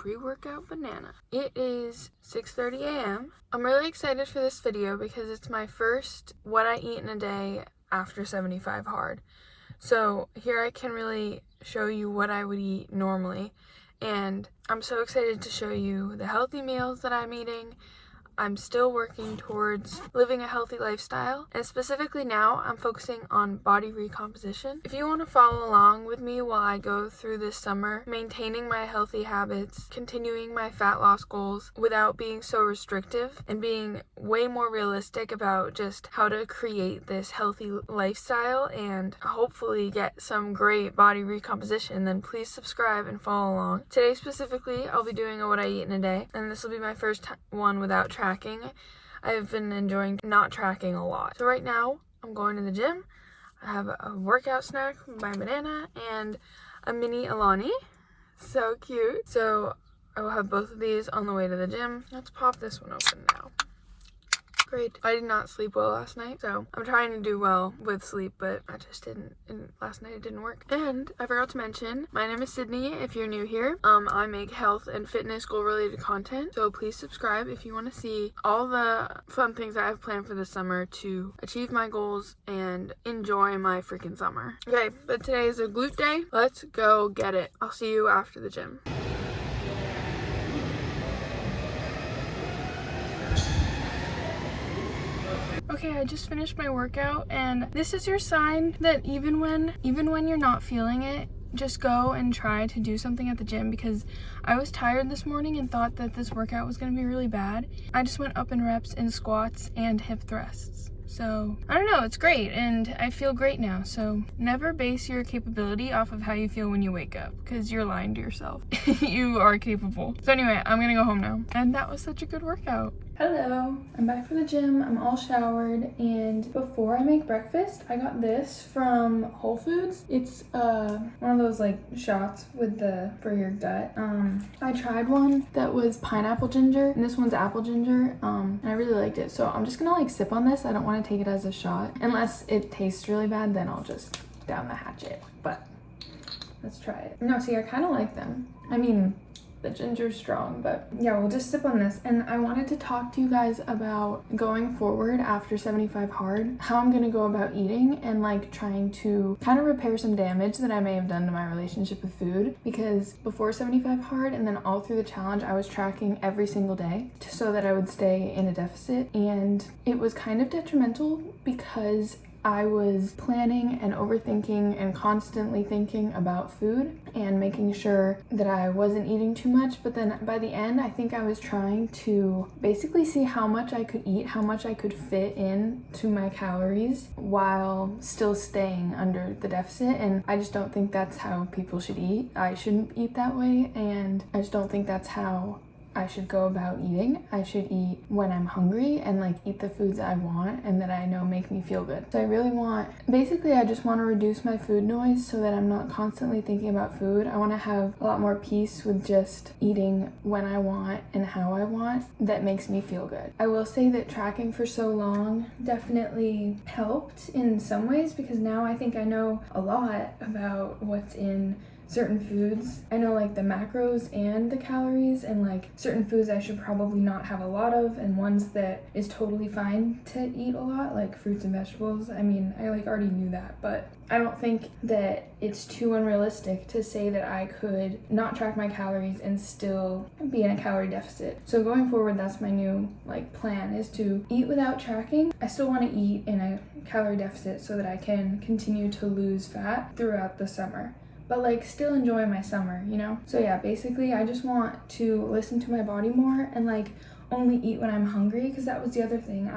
pre-workout banana. It is 6:30 a.m. I'm really excited for this video because it's my first what I eat in a day after 75 hard. So here I can really show you what I would eat normally, and I'm so excited to show you the healthy meals that I'm eating. I'm still working towards living a healthy lifestyle, and specifically now I'm focusing on body recomposition. If you want to follow along with me while I go through this summer, maintaining my healthy habits, continuing my fat loss goals without being so restrictive, and being way more realistic about just how to create this healthy lifestyle and hopefully get some great body recomposition, then please subscribe and follow along. Today specifically, I'll be doing a what I eat in a day, and this will be my first one without tracking. I've been enjoying not tracking a lot. So right now, I'm going to the gym. I have a workout snack, my banana, and a mini Alani. So cute. So I will have both of these on the way to the gym. Let's pop this one open now. Great. I did not sleep well last night, so I'm trying to do well with sleep, but I just didn't, and last night it didn't work. And I forgot to mention, my name is Sydney if you're new here. I make health and fitness goal related content, so please subscribe if you want to see all the fun things I have planned for this summer to achieve my goals and enjoy my freaking summer. Okay, but today is a glute day. Let's go get it. I'll see you after the gym. Okay, I just finished my workout, and this is your sign that even when you're not feeling it, just go and try to do something at the gym, because I was tired this morning and thought that this workout was going to be really bad. I just went up in reps in squats and hip thrusts. So, I don't know, it's great, and I feel great now. So, never base your capability off of how you feel when you wake up, because you're lying to yourself. You are capable. So anyway, I'm gonna go home now. And that was such a good workout. Hello, I'm back from the gym. I'm all showered, and before I make breakfast, I got this from Whole Foods. It's one of those like shots with for your gut. I tried one that was pineapple ginger, and this one's apple ginger, and I really liked it. So I'm just gonna like sip on this. I don't want to take it as a shot. Unless it tastes really bad, then I'll just down the hatchet. But let's try it. No, see, I kind of like them. I mean, the ginger's strong, but yeah, we'll just sip on this. And I wanted to talk to you guys about going forward after 75 hard, how I'm gonna go about eating and like trying to kind of repair some damage that I may have done to my relationship with food, because before 75 hard and then all through the challenge, I was tracking every single day so that I would stay in a deficit, and it was kind of detrimental because I was planning and overthinking and constantly thinking about food and making sure that I wasn't eating too much. But then by the end, I think I was trying to basically see how much I could eat, how much I could fit in to my calories while still staying under the deficit. And I just don't think that's how people should eat. I shouldn't eat that way, and I just don't think that's how I should go about eating. I should eat when I'm hungry and like eat the foods I want and that I know make me feel good. So I just want to reduce my food noise so that I'm not constantly thinking about food. I want to have a lot more peace with just eating when I want and how I want that makes me feel good. I will say that tracking for so long definitely helped in some ways, because now I think I know a lot about what's in certain foods. I know like the macros and the calories, and like certain foods I should probably not have a lot of, and ones that is totally fine to eat a lot, like fruits and vegetables. I mean, I like already knew that, but I don't think that it's too unrealistic to say that I could not track my calories and still be in a calorie deficit. So going forward, that's my new like plan, is to eat without tracking. I still want to eat in a calorie deficit so that I can continue to lose fat throughout the summer, but like still enjoy my summer, you know? So yeah, basically I just want to listen to my body more and like only eat when I'm hungry, because that was the other thing.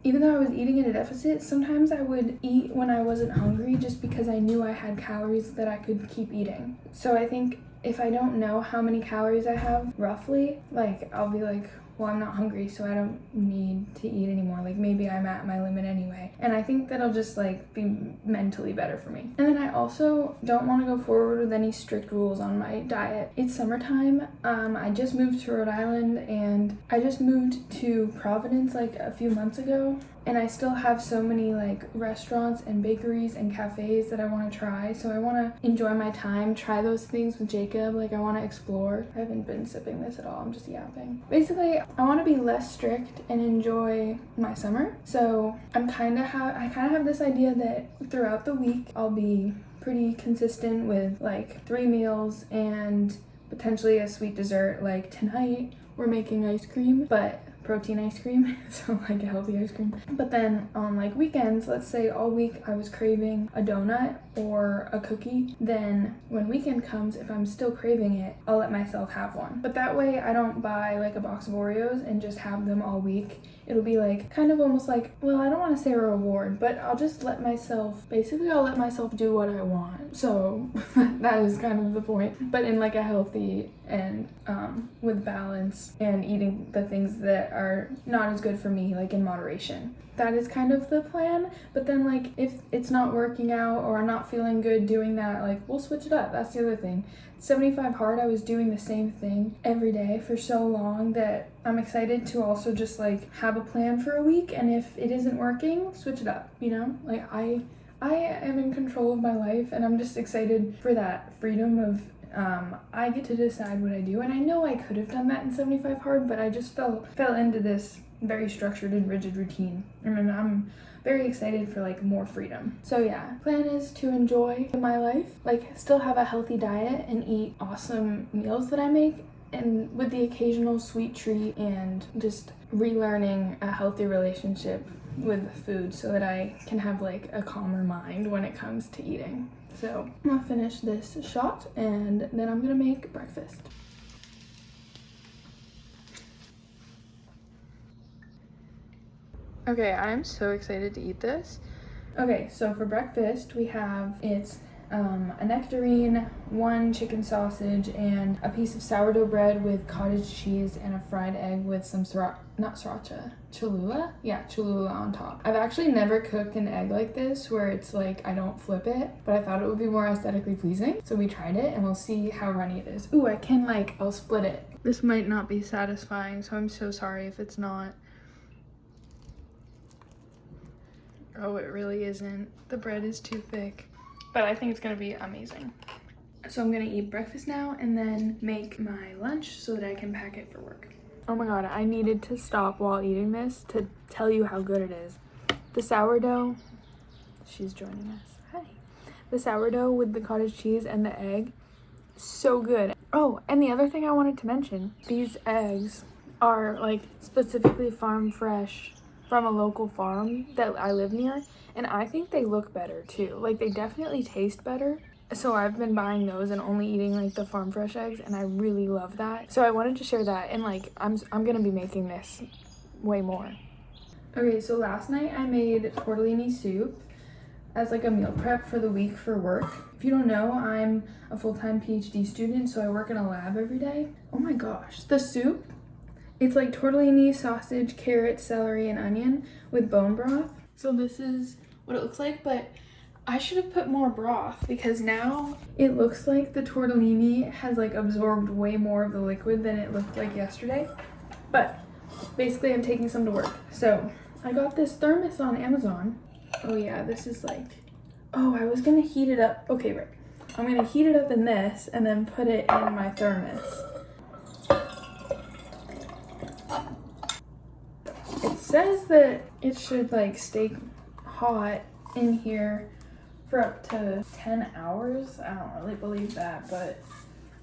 Even though I was eating in a deficit, sometimes I would eat when I wasn't hungry just because I knew I had calories that I could keep eating. So I think if I don't know how many calories I have roughly, like I'll be like, well, I'm not hungry, so I don't need to eat anymore. Like maybe I'm at my limit anyway. And I think that'll just like be mentally better for me. And then I also don't want to go forward with any strict rules on my diet. It's summertime. I just moved to Rhode Island, and I just moved to Providence like a few months ago. and I still have so many like restaurants and bakeries and cafes that I want to try. So I want to enjoy my time, try those things with Jacob. Like I want to explore. I haven't been sipping this at all. I'm just yapping. Basically, I want to be less strict and enjoy my summer. So I kind of have this idea that throughout the week I'll be pretty consistent with like 3 meals and potentially a sweet dessert. Like tonight we're making ice cream, but protein ice cream, so like a healthy ice cream. But then on like weekends, let's say all week I was craving a donut or a cookie, then when weekend comes, if I'm still craving it, I'll let myself have one. But that way I don't buy like a box of Oreos and just have them all week. It'll be like kind of almost like, well, I don't want to say a reward, but I'll just let myself, basically I'll let myself do what I want. So that is kind of the point, but in like a healthy and with balance, and eating the things that are not as good for me, like in moderation. That is kind of the plan. But then like if it's not working out or I'm not feeling good doing that, like we'll switch it up. That's the other thing. 75 Hard, I was doing the same thing every day for so long that I'm excited to also just like have a plan for a week, and if it isn't working, switch it up, you know? Like I am in control of my life, and I'm just excited for that freedom of I get to decide what I do. And I know I could have done that in 75 Hard, but I just fell into this very structured and rigid routine, and I'm very excited for like more freedom. So yeah, plan is to enjoy my life, like still have a healthy diet and eat awesome meals that I make, and with the occasional sweet treat, and just relearning a healthy relationship with food so that I can have like a calmer mind when it comes to eating. So I'm gonna finish this shot and then I'm gonna make breakfast. Okay, I'm so excited to eat this. Okay, so for breakfast we have, it's a nectarine, 1 chicken sausage, and a piece of sourdough bread with cottage cheese and a fried egg with some Cholula? Yeah, Cholula on top. I've actually never cooked an egg like this where it's like I don't flip it, but I thought it would be more aesthetically pleasing. So we tried it and we'll see how runny it is. Ooh, I'll split it. This might not be satisfying, so I'm so sorry if it's not. Oh, it really isn't. The bread is too thick, but I think it's gonna be amazing. So I'm gonna eat breakfast now and then make my lunch so that I can pack it for work. Oh my god, I needed to stop while eating this to tell you how good it is. The sourdough, she's joining us. Hi. The sourdough with the cottage cheese and the egg, so good. Oh, and the other thing I wanted to mention, these eggs are like specifically farm fresh from a local farm that I live near, and I think they look better too. Like they definitely taste better. So I've been buying those and only eating like the farm fresh eggs, and I really love that. So I wanted to share that, and like I'm gonna be making this way more. Okay, so last night I made tortellini soup as like a meal prep for the week for work. If you don't know, I'm a full-time PhD student, so I work in a lab every day. Oh my gosh, the soup, it's like tortellini, sausage, carrot, celery, and onion with bone broth. So this is what it looks like, but I should have put more broth because now it looks like the tortellini has like absorbed way more of the liquid than it looked like yesterday. But basically I'm taking some to work. So I got this thermos on Amazon. Oh yeah, this is like, oh, I was gonna heat it up. Okay, right. I'm gonna heat it up in this and then put it in my thermos. It says that it should like stay hot in here for up to 10 hours. I don't really believe that, but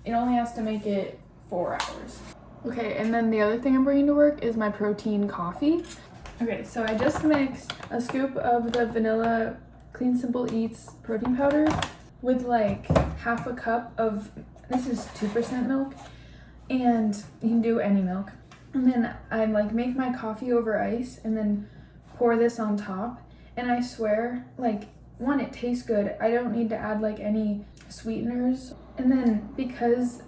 it only has to make it 4 hours. Okay, and then the other thing I'm bringing to work is my protein coffee. Okay, so I just mixed a scoop of the vanilla Clean Simple Eats protein powder with like half a cup of, this is 2% milk, and you can do any milk. And then I like make my coffee over ice and then pour this on top. And I swear, like, one, it tastes good. I don't need to add like any sweeteners. And then because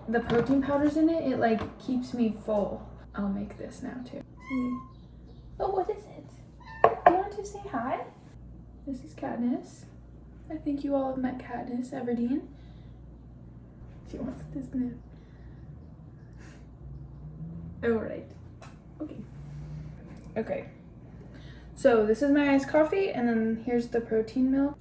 the protein powder's in it, it like keeps me full. I'll make this now too. See? Oh, what is it? Do you want to say hi? This is Katniss. I think you all have met Katniss Everdeen. She wants to sniff. All right. Okay. So this is my iced coffee, and then here's the protein milk.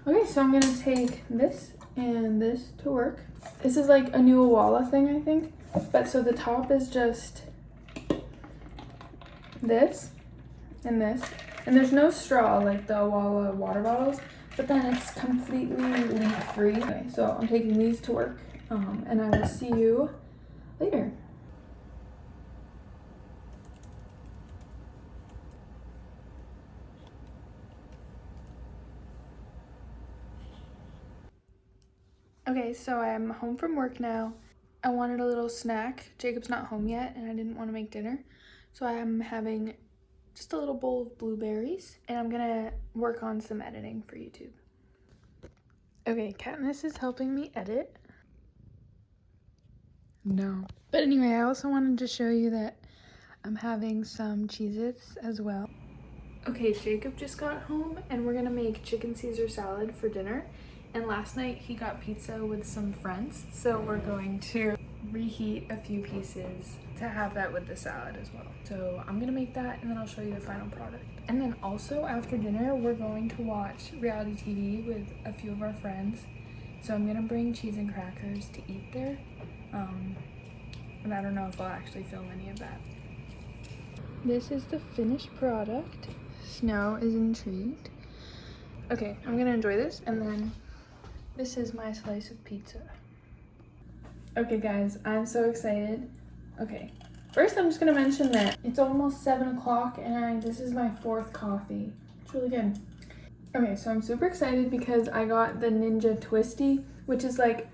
Okay, so I'm gonna take this and this to work. This is like a new Awala thing, I think. But so the top is just this and this. And there's no straw like the Awala water bottles, but then it's completely leak-free. Okay, so I'm taking these to work, and I will see you later. Okay, so I'm home from work now. I wanted a little snack. Jacob's not home yet, and I didn't want to make dinner. So I'm having just a little bowl of blueberries, and I'm gonna work on some editing for YouTube. Okay, Katniss is helping me edit. No. But anyway, I also wanted to show you that I'm having some Cheez-Its as well. Okay, Jacob just got home, and we're gonna make chicken Caesar salad for dinner. And last night he got pizza with some friends, so we're going to reheat a few pieces to have that with the salad as well. So I'm gonna make that, and then I'll show you the final product. And then also after dinner, we're going to watch reality TV with a few of our friends. So I'm gonna bring cheese and crackers to eat there. And I don't know if I'll actually film any of that. This is the finished product. Snow is intrigued. Okay, I'm gonna enjoy this, and then this is my slice of pizza. Okay guys, I'm so excited. Okay, first I'm just gonna mention that it's almost 7 o'clock and this is my 4th coffee. It's really good. Okay, so I'm super excited because I got the Ninja Twisty, which is like,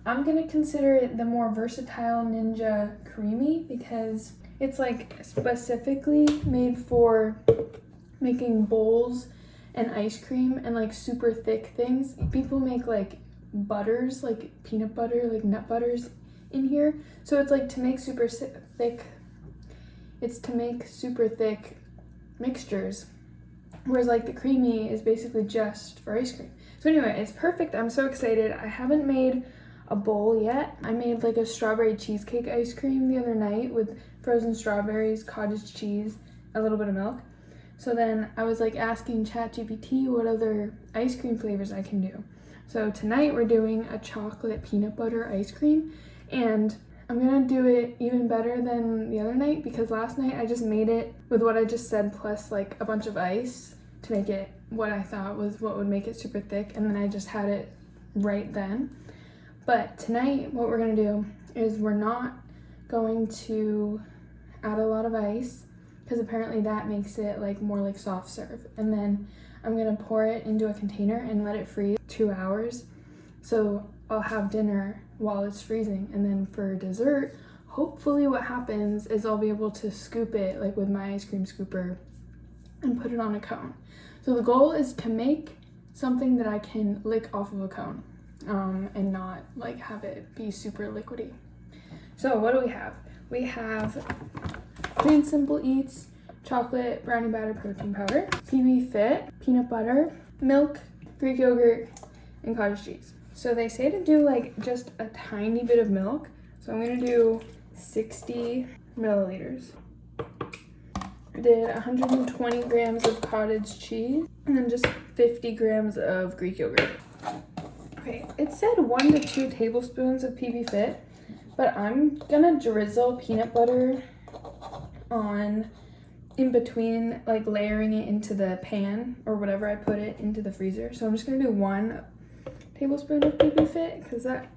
I'm gonna consider it the more versatile Ninja Creamy because it's like specifically made for making bowls and ice cream and like super thick things. People make like butters, like peanut butter, like nut butters in here. So it's like to make super thick, it's to make super thick mixtures. Whereas like the creamy is basically just for ice cream. So anyway, it's perfect. I'm so excited. I haven't made a bowl yet. I made like a strawberry cheesecake ice cream the other night with frozen strawberries, cottage cheese, a little bit of milk. So then I was like asking ChatGPT what other ice cream flavors I can do. So tonight we're doing a chocolate peanut butter ice cream, and I'm gonna do it even better than the other night because last night I just made it with what I just said plus like a bunch of ice to make it what I thought was what would make it super thick, and then I just had it right then. But tonight what we're gonna do is we're not going to add a lot of ice because apparently that makes it like more like soft serve. And then I'm gonna pour it into a container and let it freeze 2 hours. So I'll have dinner while it's freezing. And then for dessert, hopefully what happens is I'll be able to scoop it like with my ice cream scooper and put it on a cone. So the goal is to make something that I can lick off of a cone and not like have it be super liquidy. So what do we have? We have Plain Simple Eats chocolate brownie batter protein powder, PB Fit, peanut butter, milk, Greek yogurt, and cottage cheese. So they say to do like just a tiny bit of milk. So I'm gonna do 60 milliliters. I did 120 grams of cottage cheese and then just 50 grams of Greek yogurt. Okay, it said 1 to 2 tablespoons of PB Fit, but I'm gonna drizzle peanut butter on in between, like layering it into the pan or whatever I put it into the freezer. So I'm just gonna do 1 tablespoon of PB Fit because that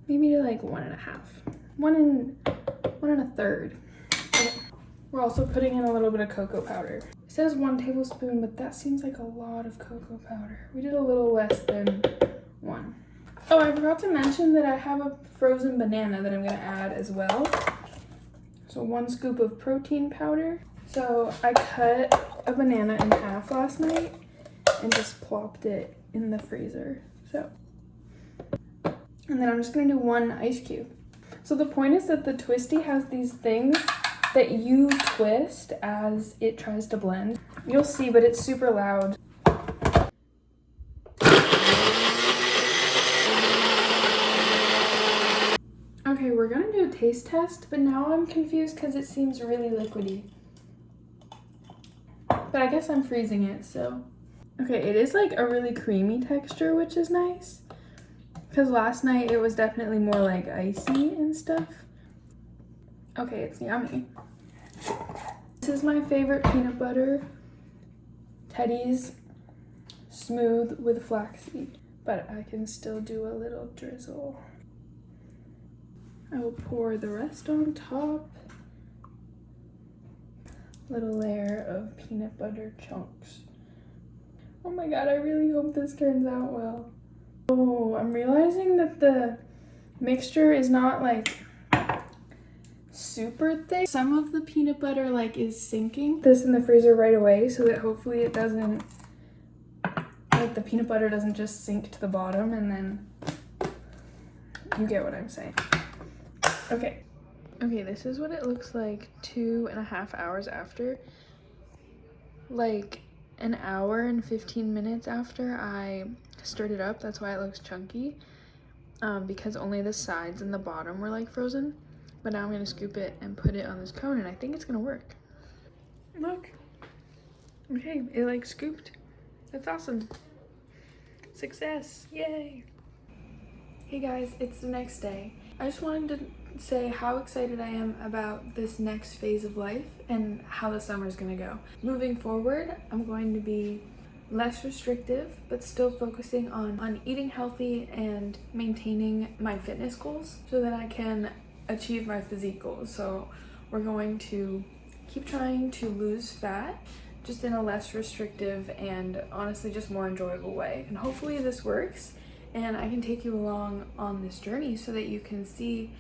maybe like 1.5, 1 1.3. Okay. We're also putting in a little bit of cocoa powder. It says 1 tablespoon, but that seems like a lot of cocoa powder. We did a little less than 1. Oh, I forgot to mention that I have a frozen banana that I'm gonna add as well. So 1 scoop of protein powder. So I cut a banana in half last night and just plopped it in the freezer. So, and then I'm just gonna do 1 ice cube. So the point is that the Twisty has these things that you twist as it tries to blend. You'll see, but it's super loud. Okay, we're gonna do a taste test, but now I'm confused because it seems really liquidy. But I guess I'm freezing it, so. Okay, it is like a really creamy texture, which is nice. Because last night it was definitely more like icy and stuff. Okay, it's yummy. This is my favorite peanut butter. Teddy's smooth with flaxseed. But I can still do a little drizzle. I will pour the rest on top. Little layer of peanut butter chunks. Oh my god, I really hope this turns out well. Oh, I'm realizing that the mixture is not like super thick. Some of the peanut butter like is sinking. This in the freezer right away so that hopefully it doesn't, like the peanut butter doesn't just sink to the bottom, and then you get what I'm saying. Okay. Okay, this is what it looks like 2.5 hours after. Like an hour and 15 minutes after I stirred it up. That's why it looks chunky, because only the sides and the bottom were like frozen. But now I'm gonna scoop it and put it on this cone, and I think it's gonna work. Look. Okay, it like scooped. That's awesome. Success, yay. Hey guys, it's the next day. I just wanted to say how excited I am about this next phase of life and how the summer's gonna go. Moving forward, I'm going to be less restrictive, but still focusing on eating healthy and maintaining my fitness goals so that I can achieve my physique goals. So we're going to keep trying to lose fat, just in a less restrictive and honestly just more enjoyable way. And hopefully this works, and I can take you along on this journey so that you can see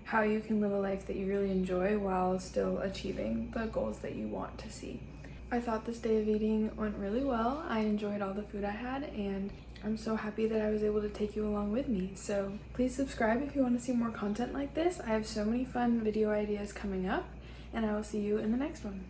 how you can live a life that you really enjoy while still achieving the goals that you want to see. I thought this day of eating went really well. I enjoyed all the food I had, and I'm so happy that I was able to take you along with me. So please subscribe if you want to see more content like this. I have so many fun video ideas coming up, and I will see you in the next one.